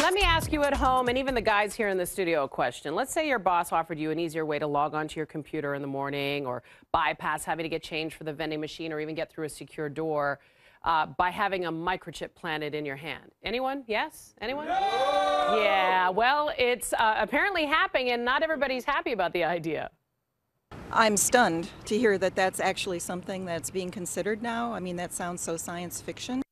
Let me ask you at home, and even the guys here in the studio, a question. Let's say your boss offered you an easier way to log onto your computer in the morning or bypass having to get change for the vending machine or even get through a secure door by having a microchip planted in your hand. Anyone? Yes? Anyone? No! Yeah, well, it's apparently happening, and not everybody's happy about the idea. I'm stunned to hear that that's actually something that's being considered now. I mean, that sounds so science fiction.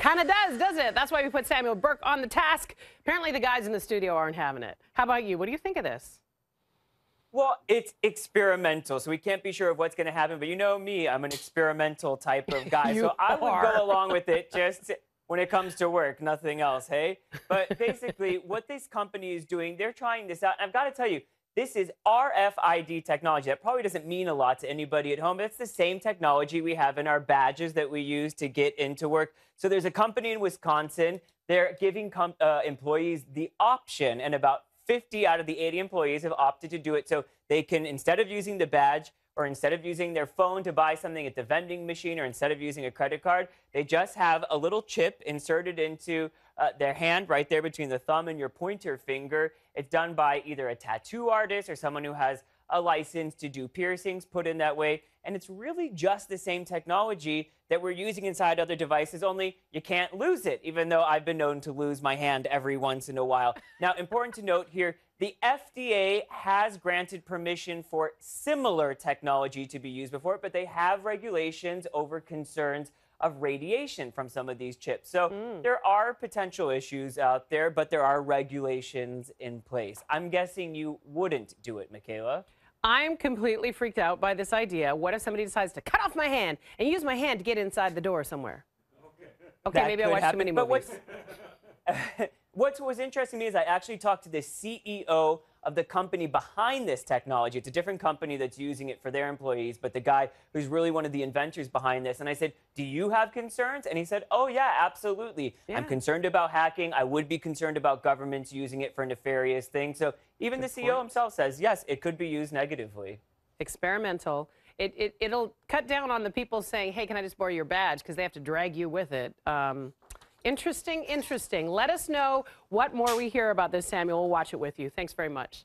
Kind of does it? That's why we put Samuel Burke on the task. Apparently the guys in the studio aren't having it. How about you? What do you think of this? Well, it's experimental, so we can't be sure of what's going to happen. But you know me, I'm an experimental type of guy. So I would go along with it just when it comes to work, nothing else, hey? But basically, what this company is doing, they're trying this out. And I've got to tell you, this is Rfid technology. That probably doesn't mean a lot to anybody at home. It's the same technology we have in our badges that we use to get into work. So there's a company in Wisconsin. They're giving employees the option, and about 50 out of the 80 employees have opted to do it. So they can, instead of using the badge or instead of using their phone to buy something at the vending machine or instead of using a credit card, they just have a little chip inserted into their hand right there between the thumb and your pointer finger. It's done by either a tattoo artist or someone who has a license to do piercings put in that way. And it's really just the same technology that we're using inside other devices, only you can't lose it, even though I've been known to lose my hand every once in a while. Now, important to note here, the FDA has granted permission for similar technology to be used before, but they have regulations over concerns of radiation from some of these chips. So there are potential issues out there, but there are regulations in place. I'm guessing you wouldn't do it, Michaela. I'm completely freaked out by this idea. What if somebody decides to cut off my hand and use my hand to get inside the door somewhere? Okay, maybe I watched too many movies. What was interesting to me is I actually talked to the CEO of the company behind this technology. It's a different company that's using it for their employees, but the guy who's really one of the inventors behind this. And I said, do you have concerns? And he said, oh, yeah, absolutely. Yeah. I'm concerned about hacking. I would be concerned about governments using it for nefarious things. So even the CEO himself says, yes, it could be used negatively. Experimental. It'll cut down on the people saying, hey, can I just borrow your badge? Because they have to drag you with it. Interesting, interesting. Let us know what more we hear about this, Samuel. We'll watch it with you. Thanks very much.